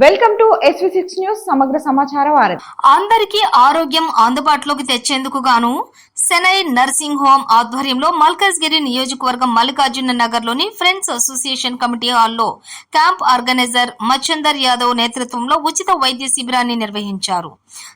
Welcome to SV6 news సమగ్ర సమాచార వారధి. అందరికీ ఆరోగ్యం అందుబాటులోకి తెచ్చేందుకు గాను సెనై నర్సింగ్ హోమ్ ఆధ్వర్యంలో మల్కాజ్గిరి నియోజకవర్గం మల్లికార్జున నగర్ లోని ఫ్రెండ్స్ అసోసియేషన్ కమిటీ హాల్లో క్యాంప్ ఆర్గనైజర్ మచ్చందర్ యాదవ్ నేతృత్వంలో ఉచిత వైద్య శిబిరాన్ని నిర్వహించారు.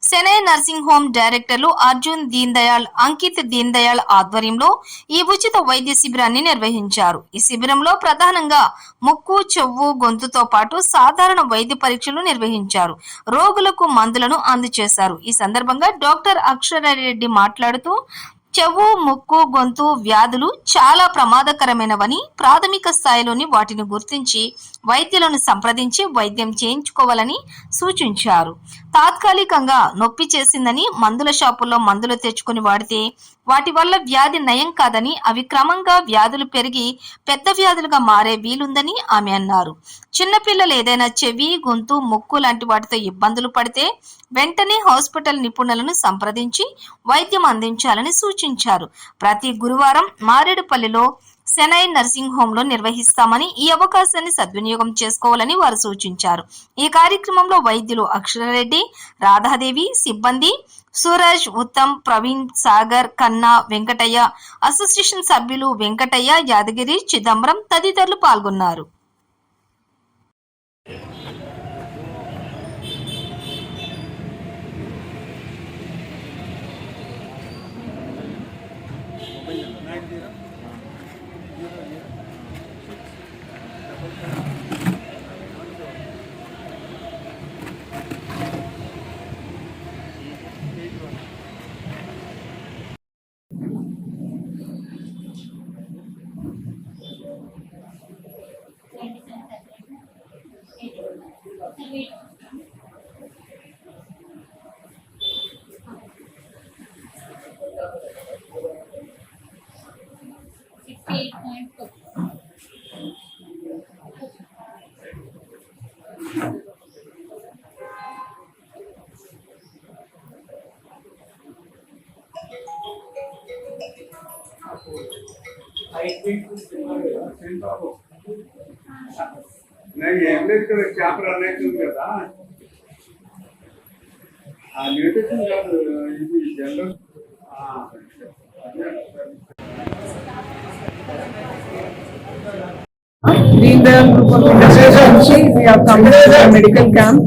సెనై నర్సింగ్ హోమ్ డైరెక్టర్లు అర్జున్ దీన్ దయాళ్, అంకిత్ దీన్ దయాళ్ ఆధ్వర్యంలో ఈ ఉచిత వైద్య శిబిరాన్ని నిర్వహించారు. ఈ శిబిరంలో ప్రధానంగా ముక్కు, చెవు, గొంతుతో పాటు సాధారణ వైద్య పరీక్షలు నిర్వహించారు. రోగులకు మందులను అందజేశారు. ఈ సందర్భంగా డాక్టర్ అక్షరారెడ్డి మాట్లాడుతూ చెవు, ముక్కు, గొంతు వ్యాధులు చాలా ప్రమాదకరమైనవని, ప్రాథమిక స్థాయిలోని వాటిని గుర్తించి వైద్యులను సంప్రదించి వైద్యం చేయించుకోవాలని సూచించారు. తాత్కాలికంగా నొప్పి చేసిందని మందుల షాపుల్లో మందులు తెచ్చుకుని వాడితే వాటి వల్ల వ్యాధి నయం కాదని, అవి క్రమంగా వ్యాధులు పెరిగి పెద్ద వ్యాధులుగా మారే వీలుందని ఆమె అన్నారు. చిన్నపిల్లలు ఏదైనా చెవి, గొంతు, ముక్కు లాంటి వాటితో ఇబ్బందులు పడితే వెంటనే హాస్పిటల్ నిపుణులను సంప్రదించి వైద్యం అందించాలని సూచించారు. ప్రతి గురువారం మారేడుపల్లిలో సెనై నర్సింగ్ హోమ్ లో నిర్వహిస్తామని, ఈ అవకాశాన్ని సద్వినియోగం చేసుకోవాలని వారు సూచించారు. ఈ కార్యక్రమంలో వైద్యులు అక్షరారెడ్డి, రాధాదేవి, సిబ్బంది సూరజ్, ఉత్తమ్, ప్రవీణ్, సాగర్, కన్నా, వెంకటయ్య, అసోసియేషన్ సభ్యులు వెంకటయ్య, యాదగిరి, చిదంబరం తదితరులు పాల్గొన్నారు. చేపలు అనేది కదా ఆ న్యూట్రిషన్ కాదు, ఇది general. Deen Dayal Group of Industries, we have come to a medical camp.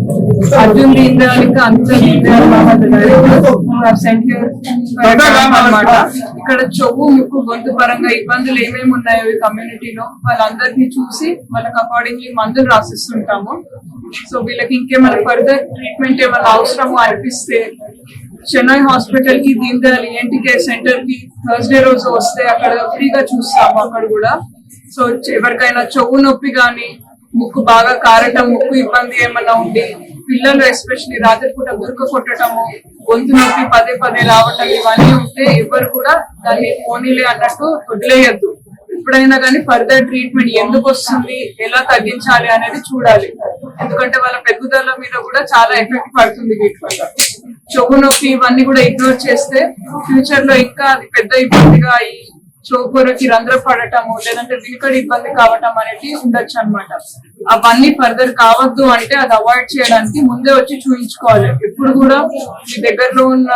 Arjun Deen Dayal, Ankith Deen Dayal, the directors who have sent here for a camp అన్నమాట. ఇక్కడ చెవు, ముక్కు, గొంతు పరంగా ఇబ్బందులు ఏమేమి ఉన్నాయో ఈ కమ్యూనిటీలో వాళ్ళందరినీ చూసి వాళ్ళకి అకార్డింగ్లీ మందులు రాసిస్తుంటాము. సో వీళ్ళకి ఇంకేమైనా ఫర్దర్ ట్రీట్మెంట్ ఏమైనా అవసరమో అనిపిస్తే చెన్నై హాస్పిటల్ కి, Deen Dayal ENT care centre కి థర్స్డే రోజు వస్తే అక్కడ ఫ్రీగా చూస్తాము. అక్కడ కూడా సో ఎవరికైనా చెవు నొప్పి గాని, ముక్కు బాగా కారటం, ముక్కు ఇబ్బంది ఏమన్నా ఉండి, పిల్లలు ఎస్పెషల్లీ రాత్రిపూట గురుక కొట్టడము, గొంతు నొప్పి పదే పదే రావటం, ఇవన్నీ ఉంటే ఎవరు కూడా దాన్ని పోనీలే అన్నట్టు వదిలేయద్దు. ఎప్పుడైనా కానీ ఫర్దర్ ట్రీట్మెంట్ ఎందుకు వస్తుంది, ఎలా తగ్గించాలి అనేది చూడాలి. ఎందుకంటే వాళ్ళ పెరుగుదల మీద కూడా చాలా ఎఫెక్ట్ పడుతుంది వీటి వల్ల. చెవు నొప్పి ఇవన్నీ కూడా ఇగ్నోర్ చేస్తే ఫ్యూచర్ లో ఇంకా అది పెద్ద ఇబ్బందిగా అయ్యి చెవుపొరకి రంధ్రం పడటము, లేదంటే వినికడి ఇబ్బంది కావటం అనేది ఉండొచ్చు అనమాట. అవన్నీ ఫర్దర్ కావద్దు అంటే అది అవాయిడ్ చేయడానికి ముందే వచ్చి చూయించుకోవాలి. ఎప్పుడు కూడా మీ దగ్గరలో ఉన్న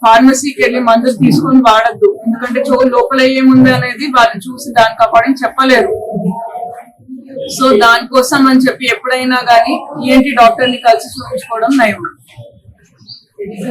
ఫార్మసీకి వెళ్ళి మందులు తీసుకొని వాడద్దు. ఎందుకంటే చెవు లోపల ఏముంది అనేది వాళ్ళు చూసి దానికి అకార్డింగ్ చెప్పలేరు. సో దానికోసం అని చెప్పి ఎప్పుడైనా గానీ ENT డాక్టర్ ని కలిసి చూపించుకోవడం నయం.